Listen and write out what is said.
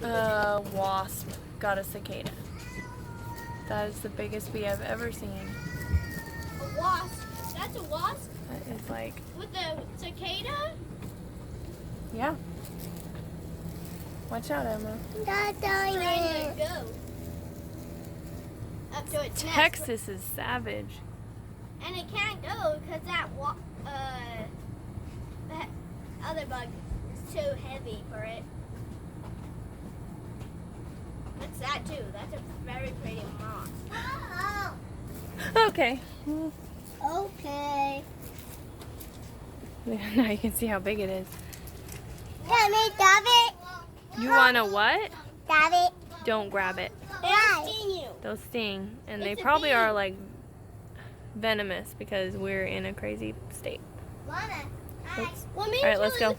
A wasp got a cicada. That is the biggest bee I've ever seen. A wasp? That's a wasp? That is like... With a cicada? Yeah. Watch out, Emma. Trying to go. Up to its nest. Texas is savage. And it can't go because that other bug is too heavy for it. What's that too? That's a very pretty moth. Okay. Okay. Now you can see how big it is. Can we grab it? You want to what? Grab it. Don't grab it. They'll sting you. They'll sting. And they It's a probably bee. are like venomous because we're in a crazy state. Lana, Oops. Well, All right, let's go.